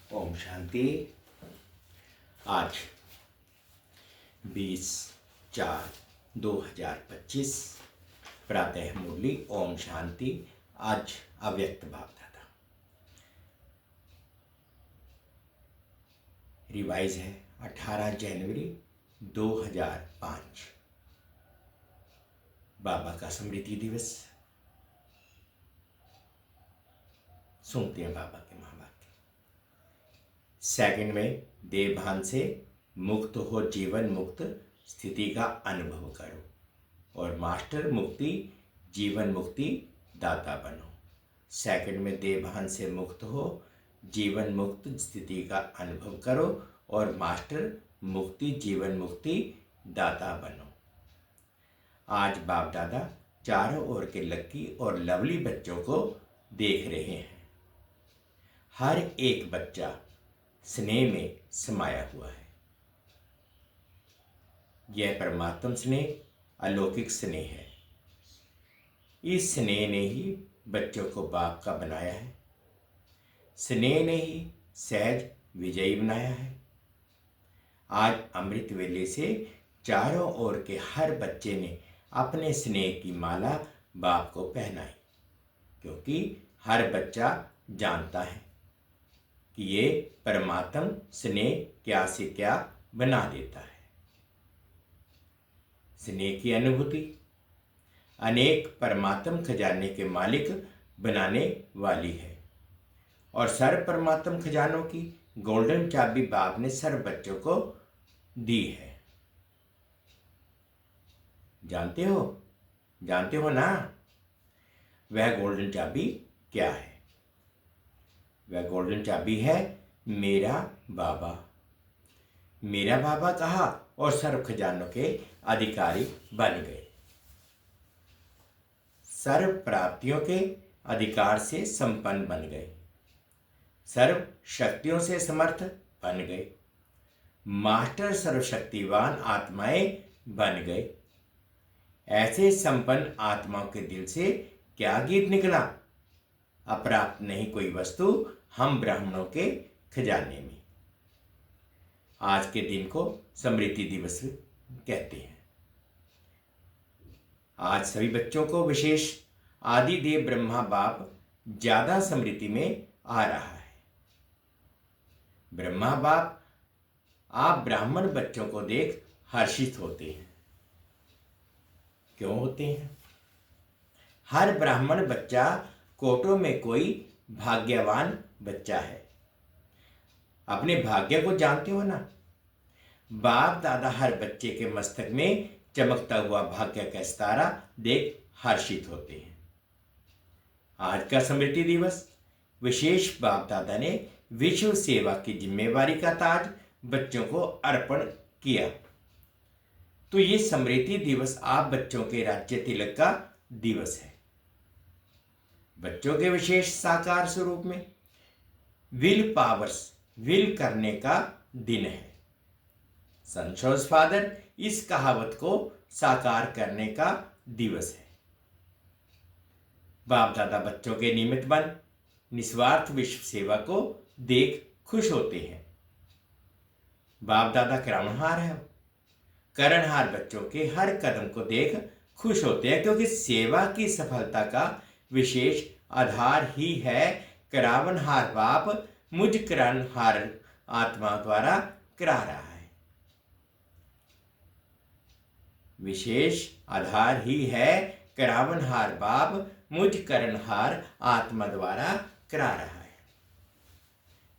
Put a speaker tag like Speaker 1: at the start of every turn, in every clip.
Speaker 1: ओम शांति। आज 20/4/2025 प्रातः मुरली। ओम शांति। आज अव्यक्त भावदाता रिवाइज है 18 जनवरी 2005 बाबा का स्मृति दिवस। सुनते हैं बाबा के महावाक्य। सेकंड में देह भान से मुक्त हो जीवन मुक्त स्थिति का अनुभव करो और मास्टर मुक्ति जीवन मुक्ति दाता बनो। सेकंड में देह भान से मुक्त हो जीवन मुक्त स्थिति का अनुभव करो और मास्टर मुक्ति जीवन मुक्ति दाता बनो। आज बाप दादा चारों ओर के लक्की और लवली बच्चों को देख रहे हैं। हर एक बच्चा स्नेह में समाया हुआ है। यह परमात्म स्नेह अलौकिक स्नेह है। इस स्नेह ने ही बच्चों को बाप का बनाया है। स्नेह ने ही सहज विजयी बनाया है। आज अमृत वेले से चारों ओर के हर बच्चे ने अपने स्नेह की माला बाप को पहनाई, क्योंकि हर बच्चा जानता है कि ये परमात्म स्नेह क्या से क्या बना देता है। स्नेह की अनुभूति अनेक परमात्म खजाने के मालिक बनाने वाली है और सर्व परमात्म खजानों की गोल्डन चाबी बाप ने सर्व बच्चों को दी है। जानते हो ना वह गोल्डन चाबी क्या है? वह गोल्डन चाबी है मेरा बाबा। मेरा बाबा कहा और सर्व खजानों के अधिकारी बन गए। सर्व प्राप्तियों के अधिकार से संपन्न बन गए। सर्व शक्तियों से समर्थ बन गए। मास्टर सर्वशक्तिवान आत्माएं बन गए। ऐसे संपन्न आत्माओं के दिल से क्या गीत निकला, अप्राप्त नहीं कोई वस्तु हम ब्राह्मणों के खजाने में। आज के दिन को स्मृति दिवस कहते हैं। आज सभी बच्चों को विशेष आदिदेव ब्रह्मा बाप ज्यादा स्मृति में आ रहा है। ब्रह्मा बाप आप ब्राह्मण बच्चों को देख हर्षित होते हैं। क्यों होते हैं? हर ब्राह्मण बच्चा कोटों में कोई भाग्यवान बच्चा है। अपने भाग्य को जानते हो ना। बाप दादा हर बच्चे के मस्तक में चमकता हुआ भाग्य का सितारा देख हर्षित होते हैं। आज का स्मृति दिवस विशेष बाप दादा ने विश्व सेवा की जिम्मेवारी का ताज बच्चों को अर्पण किया। तो ये स्मृति दिवस आप बच्चों के राज्य तिलक का दिवस है। बच्चों के विशेष साकार स्वरूप में विल पावर्स, विल करने का दिन है। संतोष फादर इस कहावत को साकार करने का दिवस है। बाप दादा बच्चों के निमित्त बन निस्वार्थ विश्व सेवा को देख खुश होते हैं। बाप दादा करणहार है। करणहार बच्चों के हर कदम को देख खुश होते हैं, क्योंकि सेवा की सफलता का विशेष आधार ही है करावनहार बाप मुझ करणहार आत्मा द्वारा करा रहा है। विशेष आधार ही है करावनहार बाप मुझ करणहार आत्मा द्वारा करा रहा है।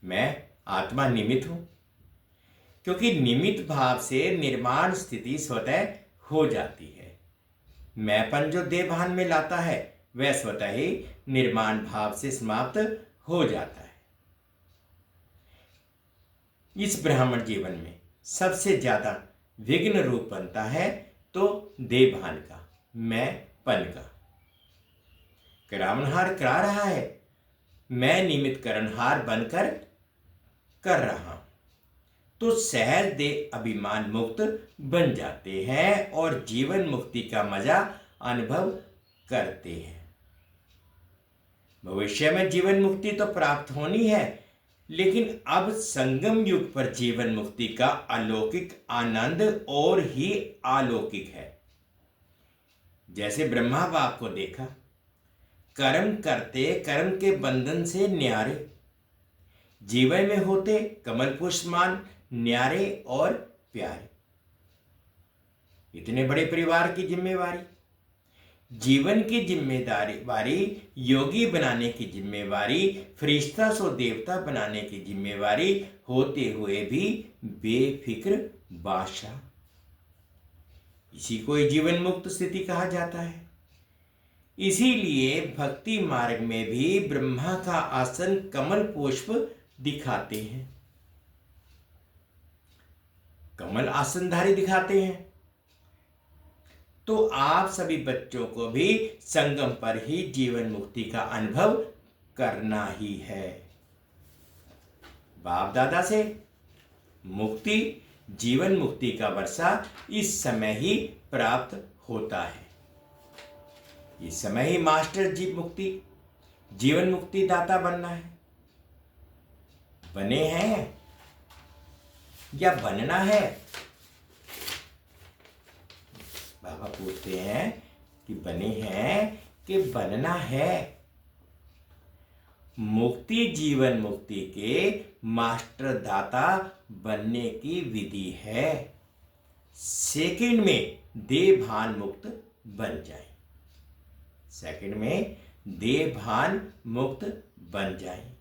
Speaker 1: मैं आत्मा निमित्त हूं, क्योंकि निमित्त भाव से निर्माण स्थिति स्वतः हो जाती है। मैंपन जो देहभान में लाता है वह स्वतः ही निर्माण भाव से समाप्त हो जाता है। इस ब्राह्मण जीवन में सबसे ज्यादा विघ्न रूप बनता है तो देहभान का, मैंपन का। करावनहार करा रहा है, मैं निमित्त करणहार बनकर कर रहा हूं, तो सहज देह अभिमान मुक्त बन जाते हैं और जीवन मुक्ति का मजा अनुभव करते हैं। भविष्य में जीवन मुक्ति तो प्राप्त होनी है, लेकिन अब संगम युग पर जीवन मुक्ति का अलौकिक आनंद और ही अलौकिक है। जैसे ब्रह्मा बाप को देखा, कर्म करते कर्म के बंधन से न्यारे, जीवन में होते कमल पुष्पमान न्यारे और प्यारे। इतने बड़े परिवार की जिम्मेवारी, जीवन की जिम्मेदारी, योगी बनाने की जिम्मेवारी, फरिश्ता सो देवता बनाने की जिम्मेवारी होते हुए भी बेफिक्र बादशाह, इसी को जीवन मुक्त स्थिति कहा जाता है। इसीलिए भक्ति मार्ग में भी ब्रह्मा का आसन कमल पुष्प दिखाते हैं, कमल आसनधारी दिखाते हैं। तो आप सभी बच्चों को भी संगम पर ही जीवन मुक्ति का अनुभव करना ही है। बाप दादा से मुक्ति, जीवन मुक्ति का वर्षा इस समय ही प्राप्त होता है। इस समय ही मास्टर जीवन मुक्ति दाता बनना है। बने हैं या बनना है? बाबा पूछते हैं कि बने हैं कि बनना है। मुक्ति जीवन मुक्ति के मास्टर दाता बनने की विधि है। सेकंड में देह भान मुक्त बन जाए, सेकंड में देह भान मुक्त बन जाए।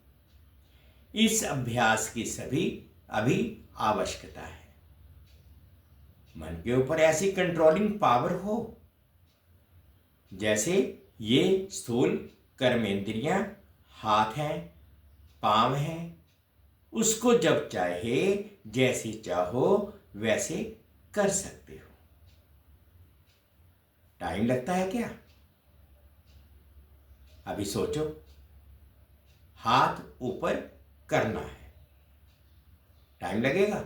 Speaker 1: इस अभ्यास की सभी अभी आवश्यकता है। मन के ऊपर ऐसी कंट्रोलिंग पावर हो जैसे ये स्थूल कर्मेंद्रियां हाथ हैं, पांव हैं, उसको जब चाहे जैसे चाहो वैसे कर सकते हो। टाइम लगता है क्या? अभी सोचो, हाथ ऊपर करना है, टाइम लगेगा?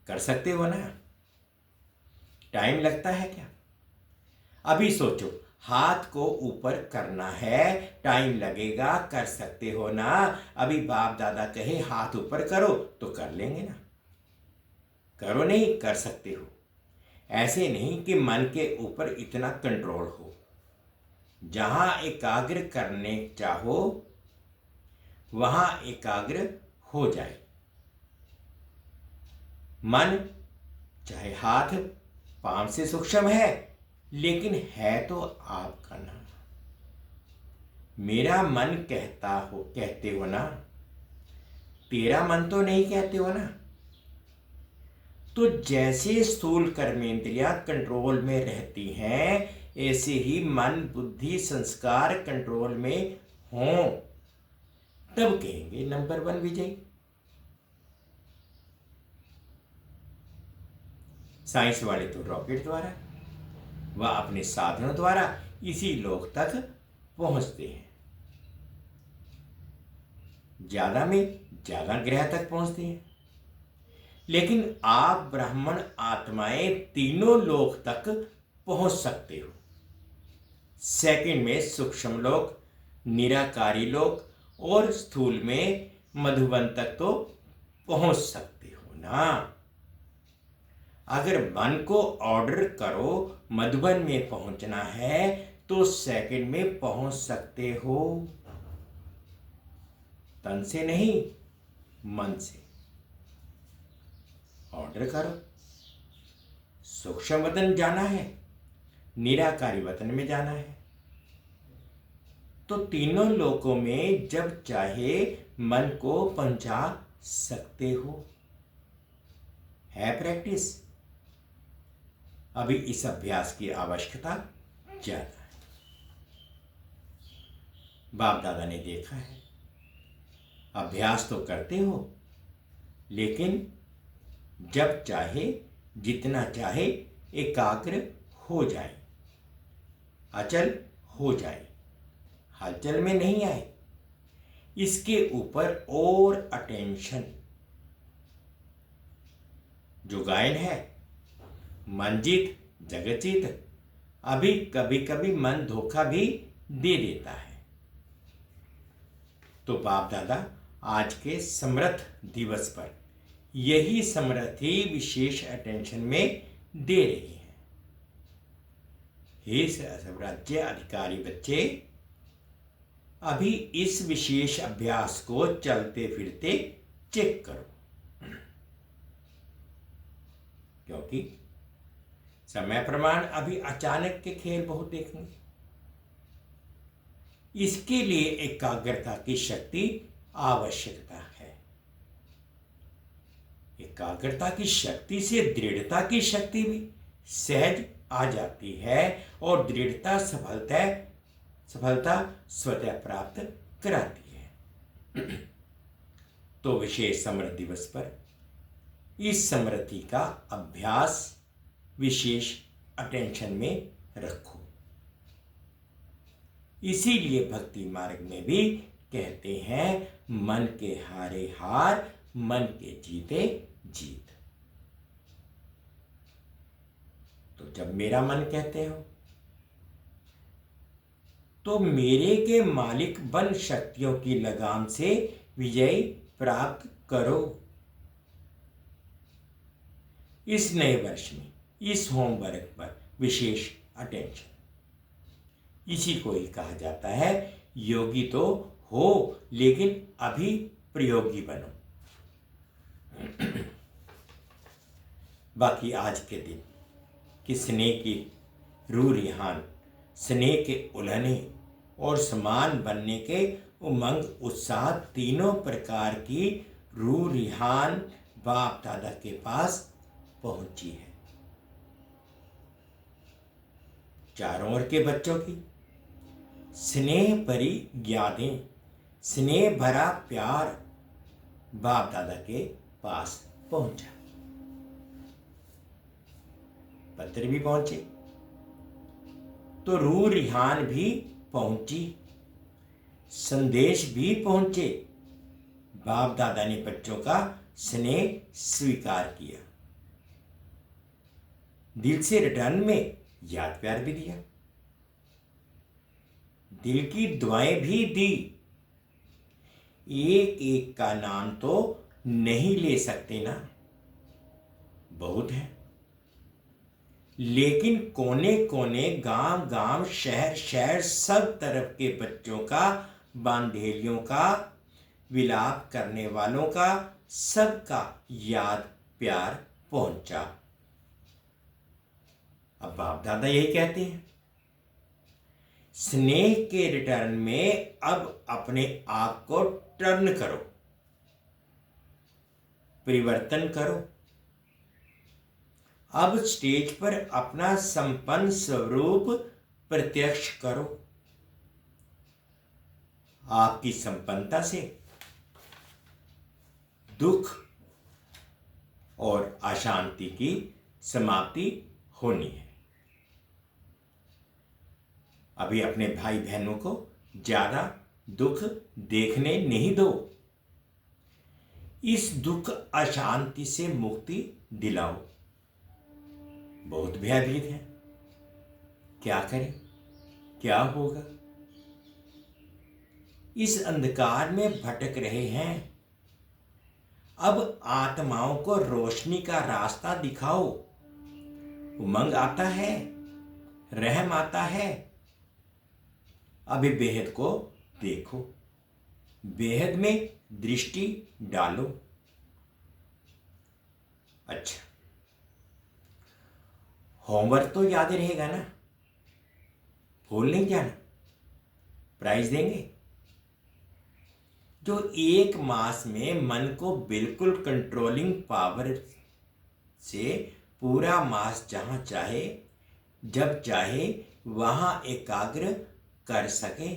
Speaker 1: कर सकते हो ना? टाइम लगता है क्या? अभी सोचो, हाथ को ऊपर करना है, टाइम लगेगा, कर सकते हो ना? अभी बाप दादा कहे हाथ ऊपर करो तो कर लेंगे ना? करो नहीं, कर सकते हो। ऐसे नहीं कि मन के ऊपर इतना कंट्रोल हो। जहां एकाग्र करने चाहो वहां एकाग्र हो जाए। मन चाहे हाथ पांव से सूक्ष्म है, लेकिन है तो आपका ना। मेरा मन कहते हो ना, तेरा मन तो नहीं कहते हो ना। तो जैसे स्थूल कर्मेंद्रियां कंट्रोल में रहती हैं, ऐसे ही मन बुद्धि संस्कार कंट्रोल में हों, तब कहेंगे नंबर 1 विजयी। साइंस वाले तो रॉकेट द्वारा व अपने साधनों द्वारा इसी लोक तक पहुंचते हैं। ज्यादा में ज्यादा ग्रह तक पहुंचते हैं। लेकिन आप ब्राह्मण आत्माएं तीनों लोक तक पहुंच सकते हो। सेकंड में सूक्ष्म लोक, निराकारी लोक और स्थूल में मधुबन तक तो पहुंच सकते हो ना। अगर मन को ऑर्डर करो मधुबन में पहुंचना है तो सेकंड में पहुंच सकते हो। तन से नहीं, मन से ऑर्डर करो। सूक्ष्म वतन जाना है, निराकारी वतन में जाना है, तो तीनों लोकों में जब चाहे मन को पहुंचा सकते हो। है प्रैक्टिस। अभी इस अभ्यास की आवश्यकता ज्यादा है। बाप दादा ने देखा है, अभ्यास तो करते हो, लेकिन जब चाहे जितना चाहे एकाग्र हो जाए, अचल हो जाए, हलचल में नहीं आए, इसके ऊपर और अटेंशन। जो गायन है, मन जीत जगत जीत। अभी कभी कभी मन धोखा भी दे देता है। तो बाप दादा आज के समर्थ दिवस पर यही समृद्धि विशेष अटेंशन में दे रही है। हे स्वराज्य अधिकारी बच्चे, अभी इस विशेष अभ्यास को चलते फिरते चेक करो, क्योंकि समय प्रमाण अभी अचानक के खेल बहुत देखेंगे। इसके लिए एकाग्रता की शक्ति आवश्यकता है। एकाग्रता की शक्ति से दृढ़ता की शक्ति भी सहज आ जाती है और दृढ़ता सफलता स्वतः प्राप्त कराती है। तो विशेष समृद्धि दिवस पर इस समृद्धि का अभ्यास विशेष अटेंशन में रखो। इसीलिए भक्ति मार्ग में भी कहते हैं, मन के हारे हार, मन के जीते जीत। तो जब मेरा मन कहते हो तो मेरे के मालिक बन शक्तियों की लगाम से विजय प्राप्त करो। इस नए वर्ष में इस होमवर्क पर विशेष अटेंशन। इसी को ही कहा जाता है योगी तो हो, लेकिन अभी प्रयोगी बनो। बाकी आज के दिन कि स्नेह की रूह रिहान, स्नेह के उलहने और समान बनने के उमंग उत्साह, तीनों प्रकार की रूह रिहान बाप दादा के पास पहुंची है। चारों ओर के बच्चों की स्नेह भरी यादें, स्नेह भरा प्यार बाप दादा के पास पहुंचा। पत्र भी पहुंचे तो रूह रिहान भी पहुंची, संदेश भी पहुंचे। बाप दादा ने बच्चों का स्नेह स्वीकार किया। दिल से रिटर्न में याद प्यार भी दिया, दिल की दुआएं भी दी। एक एक का नाम तो नहीं ले सकते ना, बहुत है। लेकिन कोने कोने, गांव गांव, शहर शहर, सब तरफ के बच्चों का, बांधेलियों का, विलाप करने वालों का, सबका याद प्यार पहुंचा। अब बाप दादा यही कहते हैं, स्नेह के रिटर्न में अब अपने आप को टर्न करो, परिवर्तन करो। अब स्टेज पर अपना संपन्न स्वरूप प्रत्यक्ष करो। आपकी संपन्नता से दुख और अशांति की समाप्ति होनी है। अभी अपने भाई बहनों को ज्यादा दुख देखने नहीं दो। इस दुख अशांति से मुक्ति दिलाओ। बहुत भयभीत है, क्या करें, क्या होगा। इस अंधकार में भटक रहे हैं। अब आत्माओं को रोशनी का रास्ता दिखाओ। उमंग आता है, रहम आता है। अभी बेहद को देखो, बेहद में दृष्टि डालो। अच्छा, होमवर्क तो याद रहेगा ना, भूल नहीं जाना। प्राइज देंगे। जो 1 मास में मन को बिल्कुल कंट्रोलिंग पावर से पूरा मास जहां चाहे जब चाहे वहां एकाग्र कर सके,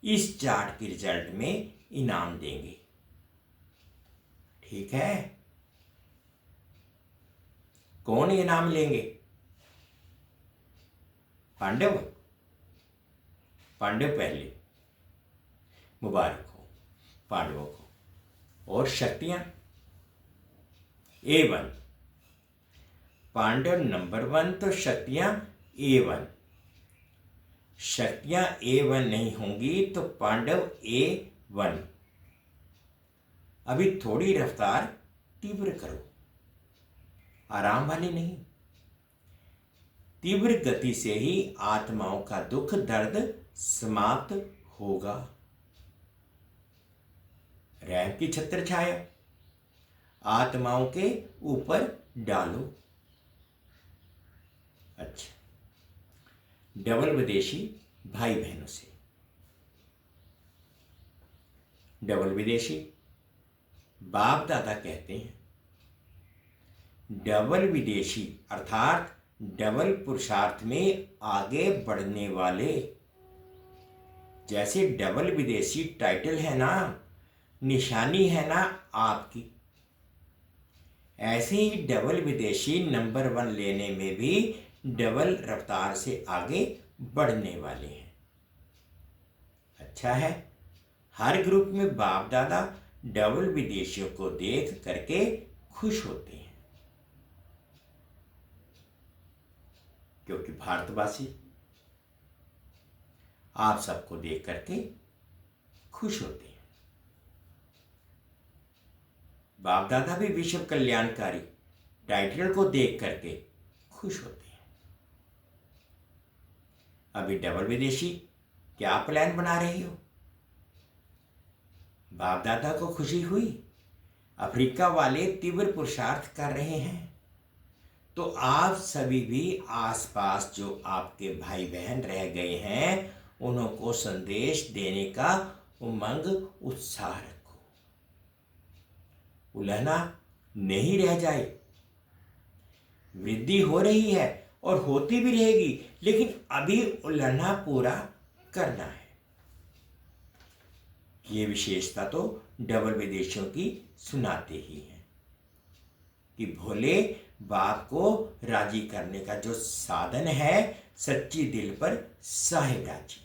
Speaker 1: इस चार्ट के रिजल्ट में इनाम देंगे। ठीक है, कौन इनाम लेंगे? पांडव पहले, मुबारक हो पांडवों को। और शक्तियां A1, पांडव नंबर 1 तो शक्तियां A1। शक्तियां A1 नहीं होंगी तो पांडव A1। अभी थोड़ी रफ्तार तीव्र करो, आराम वाली नहीं। तीव्र गति से ही आत्माओं का दुख दर्द समाप्त होगा। रहम की छत्र छाया आत्माओं के ऊपर डालो। अच्छा, डबल विदेशी भाई बहनों से। डबल विदेशी बाप दादा कहते हैं, डबल विदेशी अर्थात डबल पुरुषार्थ में आगे बढ़ने वाले। जैसे डबल विदेशी टाइटल है ना, निशानी है ना आपकी, ऐसे ही डबल विदेशी नंबर 1 लेने में भी डबल रफ्तार से आगे बढ़ने वाले हैं। अच्छा है, हर ग्रुप में बाप दादा डबल विदेशियों को देख करके खुश होते हैं, क्योंकि भारतवासी आप सबको देख करके खुश होते हैं। बाप दादा भी विश्व कल्याणकारी टाइटल को देख करके खुश होते हैं। अभी डबल विदेशी क्या प्लान बना रही हो? बाप दादा को खुशी हुई, अफ्रीका वाले तीव्र पुरुषार्थ कर रहे हैं, तो आप सभी भी आसपास जो आपके भाई बहन रह गए हैं उनको संदेश देने का उमंग उत्साह रखो। उलहना नहीं रह जाए। वृद्धि हो रही है और होती भी रहेगी, लेकिन अभी उलहना पूरा करना है। ये विशेषता तो डबल विदेशियों की सुनाते ही हैं कि भोले बाप को राजी करने का जो साधन है, सच्ची दिल पर साहिब राजी,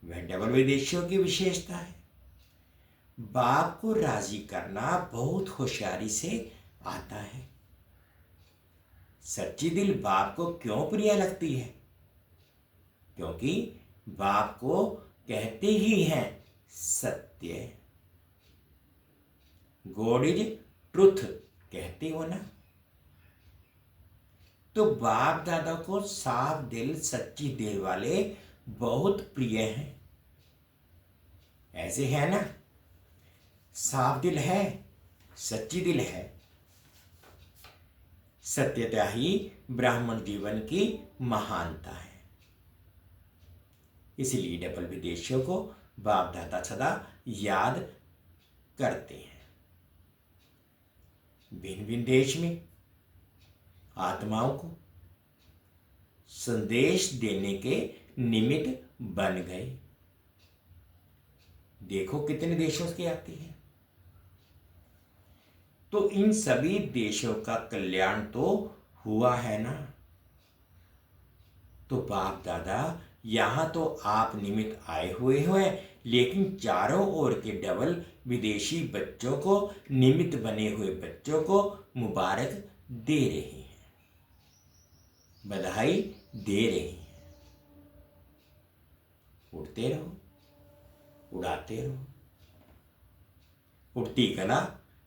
Speaker 1: वह डबल विदेशियों की विशेषता है। बाप को राजी करना बहुत होशियारी से आता है। सच्ची दिल बाप को क्यों प्रिय लगती है? क्योंकि बाप को कहते ही हैं सत्य, गॉड इज ट्रुथ, कहते हो ना। तो बाप दादा को साफ दिल सच्ची दिल वाले बहुत प्रिय हैं। ऐसे है ना, साफ दिल है, सच्ची दिल है। सत्यता ही ब्राह्मण जीवन की महानता है। इसलिए डबल विदेशियों को बाप दादा सदा याद करते हैं। भिन्न भिन्न देश में आत्माओं को संदेश देने के निमित्त बन गए। देखो कितने देशों से आती है। तो इन सभी देशों का कल्याण तो हुआ है ना। तो बाप दादा यहां तो आप निमित्त आए हुए हैं, लेकिन चारों ओर के डबल विदेशी बच्चों को, निमित्त बने हुए बच्चों को मुबारक दे रहे हैं, बधाई दे रहे हैं। उड़ते रहो, उड़ाते रहो। उड़ती कला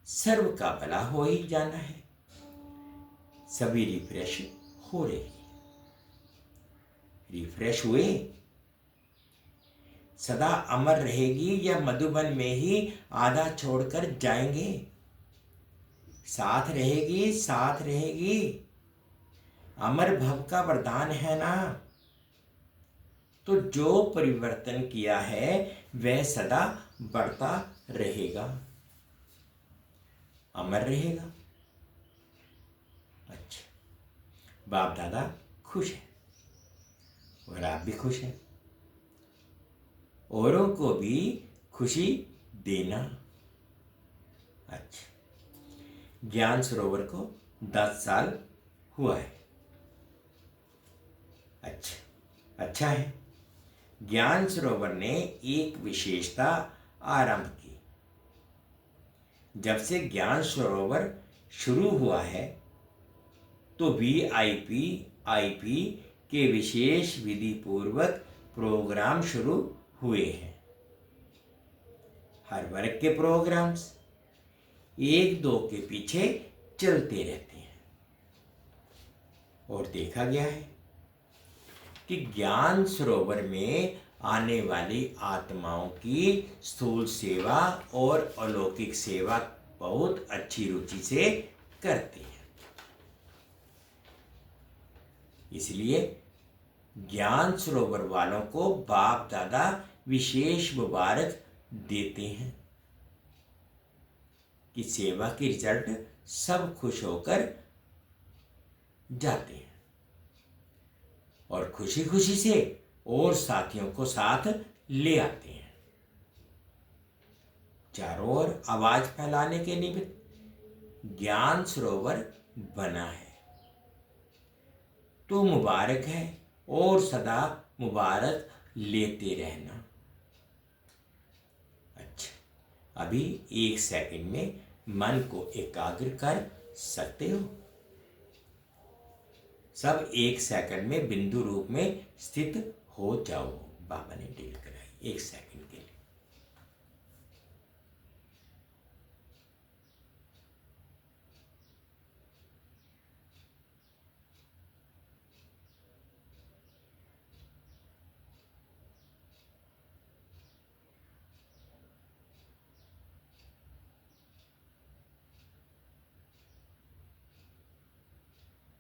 Speaker 1: सर्व का भला हो ही जाना है। सभी रिफ्रेश हो रही है। रिफ्रेश हुए, सदा अमर रहेगी या मधुबन में ही आधा छोड़कर जाएंगे? साथ रहेगी, साथ रहेगी। अमर भव का वरदान है ना। तो जो परिवर्तन किया है वह सदा बढ़ता रहेगा, अमर रहेगा। अच्छा, बाप दादा खुश है और आप भी खुश हैं। औरों को भी खुशी देना। अच्छा, ज्ञान सरोवर को 10 साल हुआ है। अच्छा है। ज्ञान सरोवर ने एक विशेषता आरंभ की। जब से ज्ञान सरोवर शुरू हुआ है तो VIP IP के विशेष विधि पूर्वक प्रोग्राम शुरू हुए हैं। हर वर्ग के प्रोग्राम्स एक दो के पीछे चलते रहते हैं। और देखा गया है कि ज्ञान सरोवर में आने वाली आत्माओं की स्थूल सेवा और अलौकिक सेवा बहुत अच्छी रुचि से करती है। इसलिए ज्ञान सरोवर वालों को बाप दादा विशेष मुबारक देते हैं कि सेवा की रिजल्ट सब खुश होकर जाते हैं और खुशी खुशी से और साथियों को साथ ले आते हैं। चारों ओर आवाज फैलाने के निमित्त ज्ञान सरोवर बना है। तो मुबारक है और सदा मुबारक लेते रहना। अच्छा, अभी 1 सेकंड में मन को एकाग्र कर सकते हो। सब 1 सेकंड में बिंदु रूप में स्थित हो जाओ। बाबा ने डील कराई 1 सेकंड के लिए।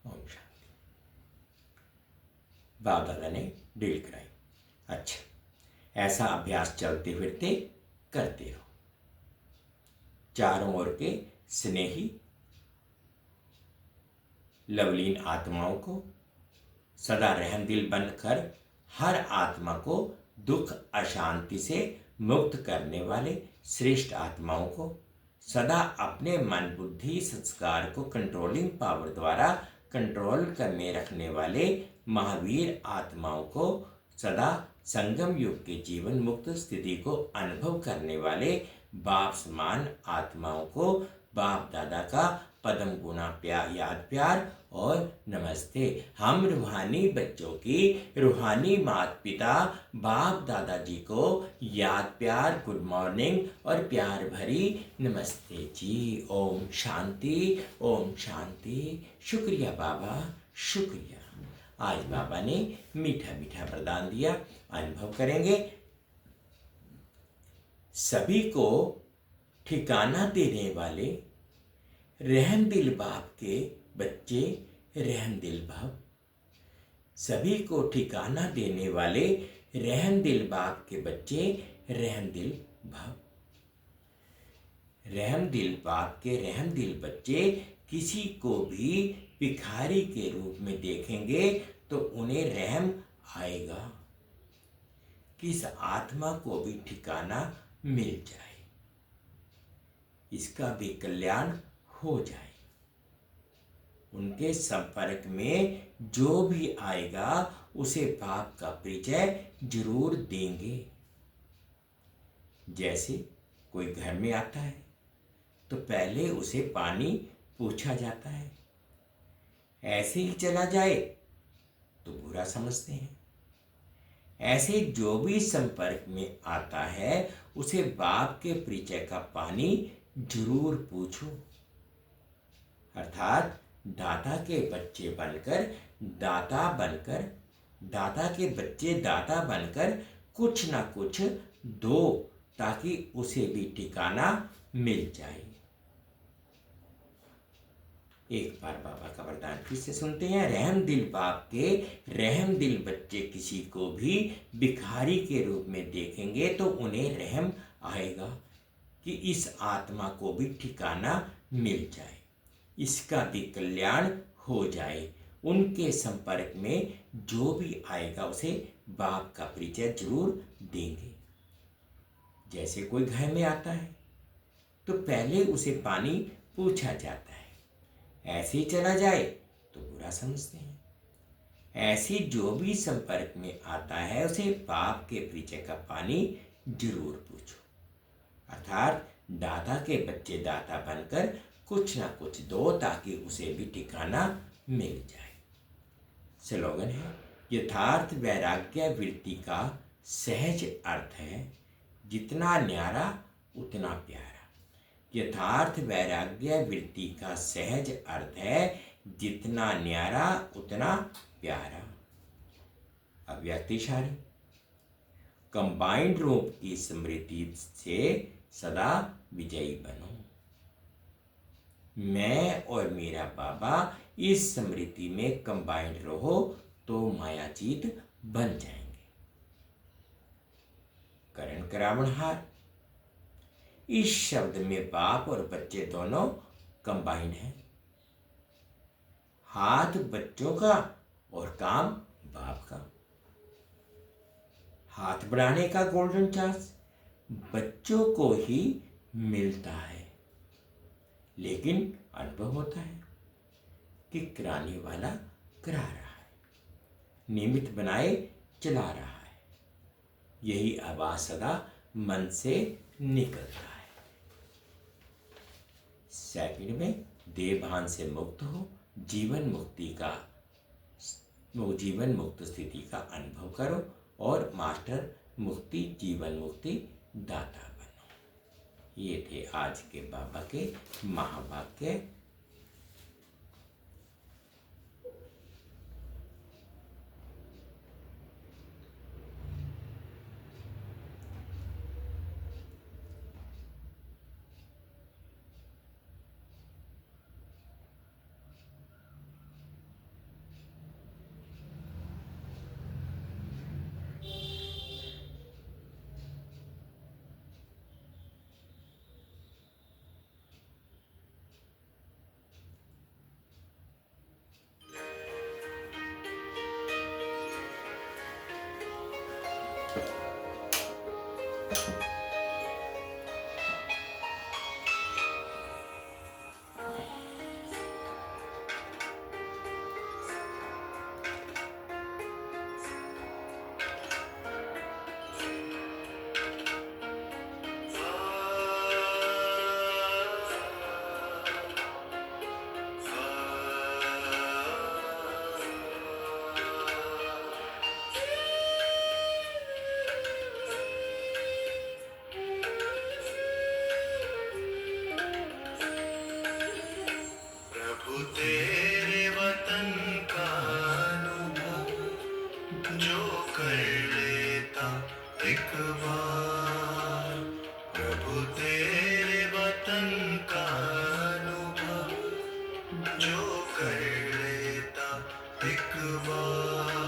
Speaker 1: ओम शांति। बाप दादा ने डील कराई। अच्छा, ऐसा अभ्यास चलते फिरते करते रहो। चारों ओर के स्नेही लवलीन आत्माओं को सदा रहमदिल बनकर हर आत्मा को दुख अशांति से मुक्त करने वाले श्रेष्ठ आत्माओं को सदा अपने मन बुद्धि संस्कार को कंट्रोलिंग पावर द्वारा कंट्रोल करने रखने वाले महावीर आत्माओं को सदा संगम युग के जीवन मुक्त स्थिति को अनुभव करने वाले बाप समान आत्माओं को बाप दादा का पदम गुना प्यार, याद प्यार और नमस्ते। हम रूहानी बच्चों की रूहानी माता पिता बाप दादाजी को याद प्यार, गुड मॉर्निंग और प्यार भरी नमस्ते जी। ओम शांति, ओम शांति। शुक्रिया बाबा, शुक्रिया। आज बाबा ने मीठा मीठा वरदान दिया, अनुभव करेंगे। सभी को ठिकाना देने वाले रहमदिल बाप के बच्चे रहमदिल बाप, सभी को ठिकाना देने वाले रहमदिल बाप के बच्चे रहमदिल बाप। रहमदिल बाप के रहमदिल बच्चे किसी को भी भिखारी के रूप में देखेंगे तो उन्हें रहम आएगा, किस आत्मा को भी ठिकाना मिल जाए, इसका भी कल्याण हो जाए। उनके संपर्क में जो भी आएगा उसे बाप का परिचय जरूर देंगे। जैसे कोई घर में आता है तो पहले उसे पानी पूछा जाता है, ऐसे ही चला जाए तो बुरा समझते हैं। ऐसे जो भी संपर्क में आता है उसे बाप के परिचय का पानी जरूर पूछो। अर्थात दाता के बच्चे बनकर, दाता के बच्चे दाता बनकर कुछ ना कुछ दो, ताकि उसे भी ठिकाना मिल जाए। एक बार बाबा का वरदान फिर से सुनते हैं। रहमदिल बाप के रहमदिल बच्चे किसी को भी भिखारी के रूप में देखेंगे तो उन्हें रहम आएगा कि इस आत्मा को भी ठिकाना मिल जाए, इसका भी कल्याण हो जाए। उनके संपर्क में जो भी आएगा उसे बाप का परिचय जरूर देंगे। जैसे कोई घर में आता है तो पहले उसे पानी पूछा जाता है, ऐसे ही चला जाए तो बुरा समझते हैं। ऐसे जो भी संपर्क में आता है उसे बाप के परिचय का पानी जरूर पूछो। अर्थात दाता के बच्चे दाता बनकर कुछ ना कुछ दो, ताकि उसे भी ठिकाना मिल जाए। स्लोगन है, यथार्थ वैराग्य वृत्ति का सहज अर्थ है, जितना न्यारा उतना प्यारा। यथार्थ वैराग्य वृत्ति का सहज अर्थ है, जितना न्यारा उतना प्यारा। अव्यक्तिशाली कंबाइंड रूप की स्मृति से सदा विजयी बनो। मैं और मेरा बाबा इस स्मृति में कंबाइंड रहो तो मायाजीत बन जाएंगे। करण करावणहार, इस शब्द में बाप और बच्चे दोनों कंबाइंड हैं। हाथ बच्चों का और काम बाप का। हाथ बढ़ाने का गोल्डन चांस बच्चों को ही मिलता है, लेकिन अनुभव होता है कि कराने वाला करा रहा है, निमित्त बनाए चला रहा है। यही आवाज सदा मन से निकलता है। सेकंड में देह भान से मुक्त हो, जीवन मुक्त स्थिति का अनुभव करो और मास्टर मुक्ति, जीवन मुक्ति दाता बनो। ये थे आज के बाबा के महावाक्य। तेरे वतन का अनुभव जो कर लेता एक बार, प्रभु तेरे वतन का अनुभव जो कर लेता एक बार।